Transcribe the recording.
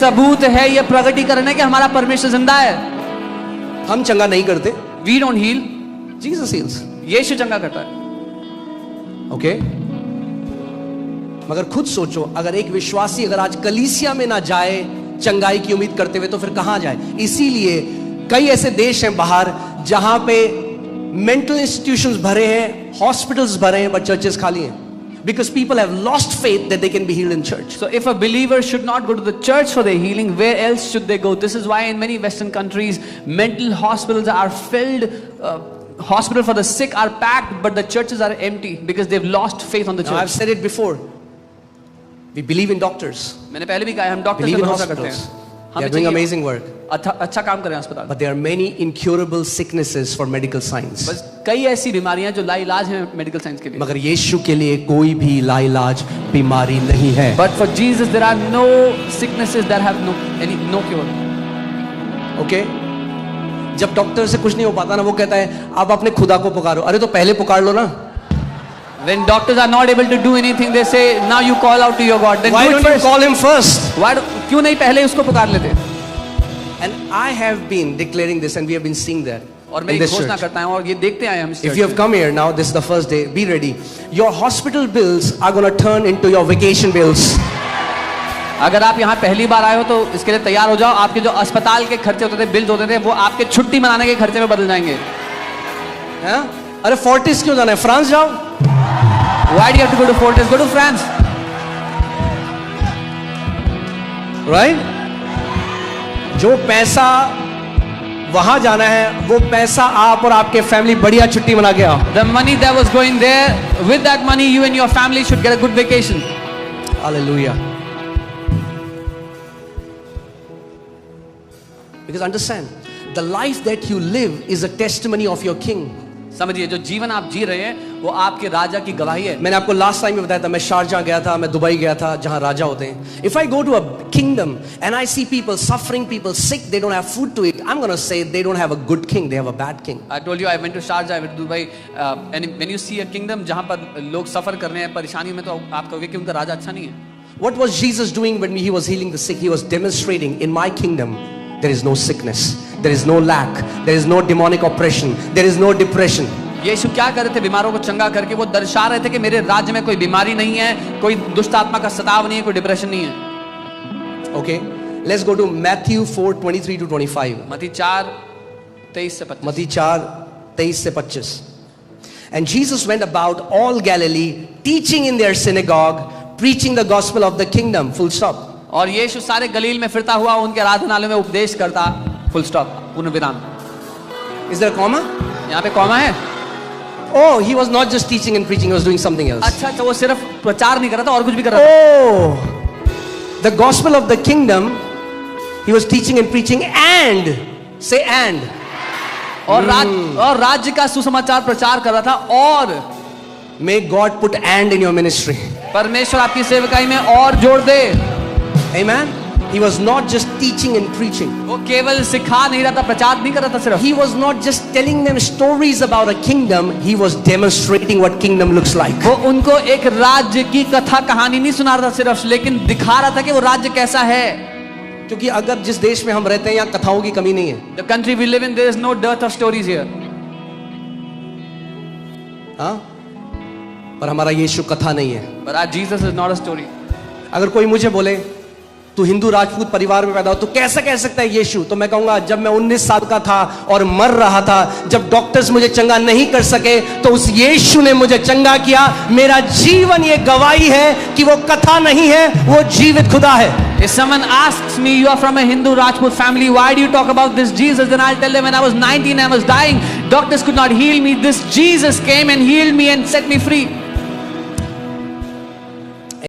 सबूत है, ये प्रगटीकरण है कि हमारा परमेश्वर जिंदा है। हम चंगा नहीं करते, we don't heal, Jesus heals. यीशु चंगा करता है। ओके, मगर खुद सोचो, अगर एक विश्वासी अगर आज कलीसिया में ना जाए चंगाई की उम्मीद करते हुए, तो फिर कहां जाए? इसीलिए कई ऐसे देश हैं बाहर जहां पे मेंटल इंस्टीट्यूशंस भरे हैं, हॉस्पिटल्स भरे हैं, बट चर्चेस खाली हैं, because people have lost faith that they can be healed in church. So if a believer should not go to the church for their healing, where else should they go? This is why in many Western countries mental hospitals are filled, hospital for the sick are packed, but the churches are empty because they've lost faith on the church. Now, I've said it before, we believe in doctors, मैंने पहले भी कहा है, हम doctor believe पे in भरोसा करते hospitals, हैं, they are doing amazing work, अच्छा काम कर रहे हैं अस्पताल, but there are many incurable sicknesses for medical science. बस कई ऐसी बीमारियां जो लाइलाज हैं मेडिकल साइंस के लिए, मगर यीशु के लिए कोई भी लाइलाज बीमारी नहीं है। but for Jesus there are no sicknesses that have no cure. Okay, जब डॉक्टर से कुछ नहीं हो पाता ना, वो कहता है आप अपने खुदा को पुकारो। अरे तो पहले पुकार लो ना। When doctors are not able to do anything, they say now you call out to your God. Then Why do it don't you first. call him first? क्यों नहीं पहले उसको पुकार लेते? And I have been declaring this, and we have been seeing that और in मैं this घोषणा church. करता हूं और ये देखते आए हम इस If church you have में। come here now, this is the first day. Be ready. Your hospital bills are going to turn into your vacation bills. अगर आप यहाँ पहली बार आए हो तो इसके लिए तैयार हो जाओ। आपके जो अस्पताल के खर्चे होते थे, बिल्स होते थे, वो आपके छुट्टी मनाने के खर्चे में बदल जाएंगे। हाँ? अरे फोर्टिस क्यों जाना है? फ्रांस जाओ। Why do you have to go to Fortis? Go to France. Right? जो पैसा वहां जाना है, वो पैसा आप और आपके फैमिली बढ़िया छुट्टी मना के आओ। The money that was going there, with that money you and your family should get a good vacation. Hallelujah. Because understand, the life that you live is a testimony of your king. समझिए, जो जीवन आप जी रहे हैं वो आपके राजा की गवाही है। मैंने आपको लास्ट टाइम में बताया था, मैं शारजा गया था, मैं दुबई गया था, जहां राजा होते हैं। If I go to a kingdom and I see people suffering, people sick, they don't have food to eat, I'm going to say they don't have a good king, they have a bad king. I told you I went to Sharjah, I went to Dubai, and when you see a kingdom जहां पर लोग सफर कर रहे हैं परेशानी में, तो आप कहोगे कि उनका राजा अच्छा नहीं है। What was Jesus doing when he was healing the sick? He was demonstrating, in my kingdom there is no sickness, there is no lack, there is no demonic oppression, there is no depression. यीशु क्या कर रहे थे? बीमारों को चंगा करके वो दर्शा रहे थे कि मेरे राज्य में कोई बीमारी नहीं है, कोई दुष्ट आत्मा का सताव नहीं है, कोई डिप्रेशन नहीं है। Okay, let's go to Matthew 4:23 to 25. मत्ती 4:23 से 25। मत्ती 4:23 से 25. And Jesus went about all Galilee, teaching in their synagogue, preaching the gospel of the kingdom. Full stop. और यीशु सारे गलील में फिरता हुआ उनके आराधनालयों में उपदेश करता। फुल स्टॉप, पूर्ण विराम। Is there a comma? यहाँ पे कॉमा है? Oh, he was not just teaching and preaching, he was doing something else. अच्छा, तो वो सिर्फ प्रचार नहीं कर रहा था और कुछ भी कर रहा था। Oh, the gospel of the kingdom, he was teaching and preaching, and say and. और राज्य का सुसमाचार प्रचार कर रहा था। और May God put and in your ministry. परमेश्वर आपकी सेवकाई में और जोड़ दे। Amen. He was not just teaching and preaching. वो केवल सिखा नहीं रहा था, प्रचार नहीं कर रहा था सिर्फ। He was not just telling them stories about a kingdom, he was demonstrating what kingdom looks like. वो उनको एक राज्य की कथा कहानी नहीं सुना रहा था सिर्फ, लेकिन दिखा रहा था कि वो राज्य कैसा है। क्योंकि अगर जिस देश में हम रहते हैं, यहाँ कथाओं की कमी नहीं है। The country we live in, there is no dearth of stories here. हाँ, पर हमारा यीशु कथा नहीं है। But our Jesus is not a story. अगर कोई मुझे बोले तू हिंदू राजपूत परिवार में पैदा हो, तो कैसा कह सकता है यीशु? तो मैं कहूंगा, जब मैं 19 साल का था और मर रहा था, जब डॉक्टर्स मुझे चंगा नहीं कर सके, तो उस यीशु ने मुझे चंगा किया। मेरा जीवन ये गवाही है कि वो कथा नहीं है, वो जीवित खुदा है। If someone asks me, you are from a Hindu Rajput family, why do you talk about this Jesus? Then I'll tell them, when I was 19, I was dying. Doctors could not heal me. This Jesus came and healed me and set me free.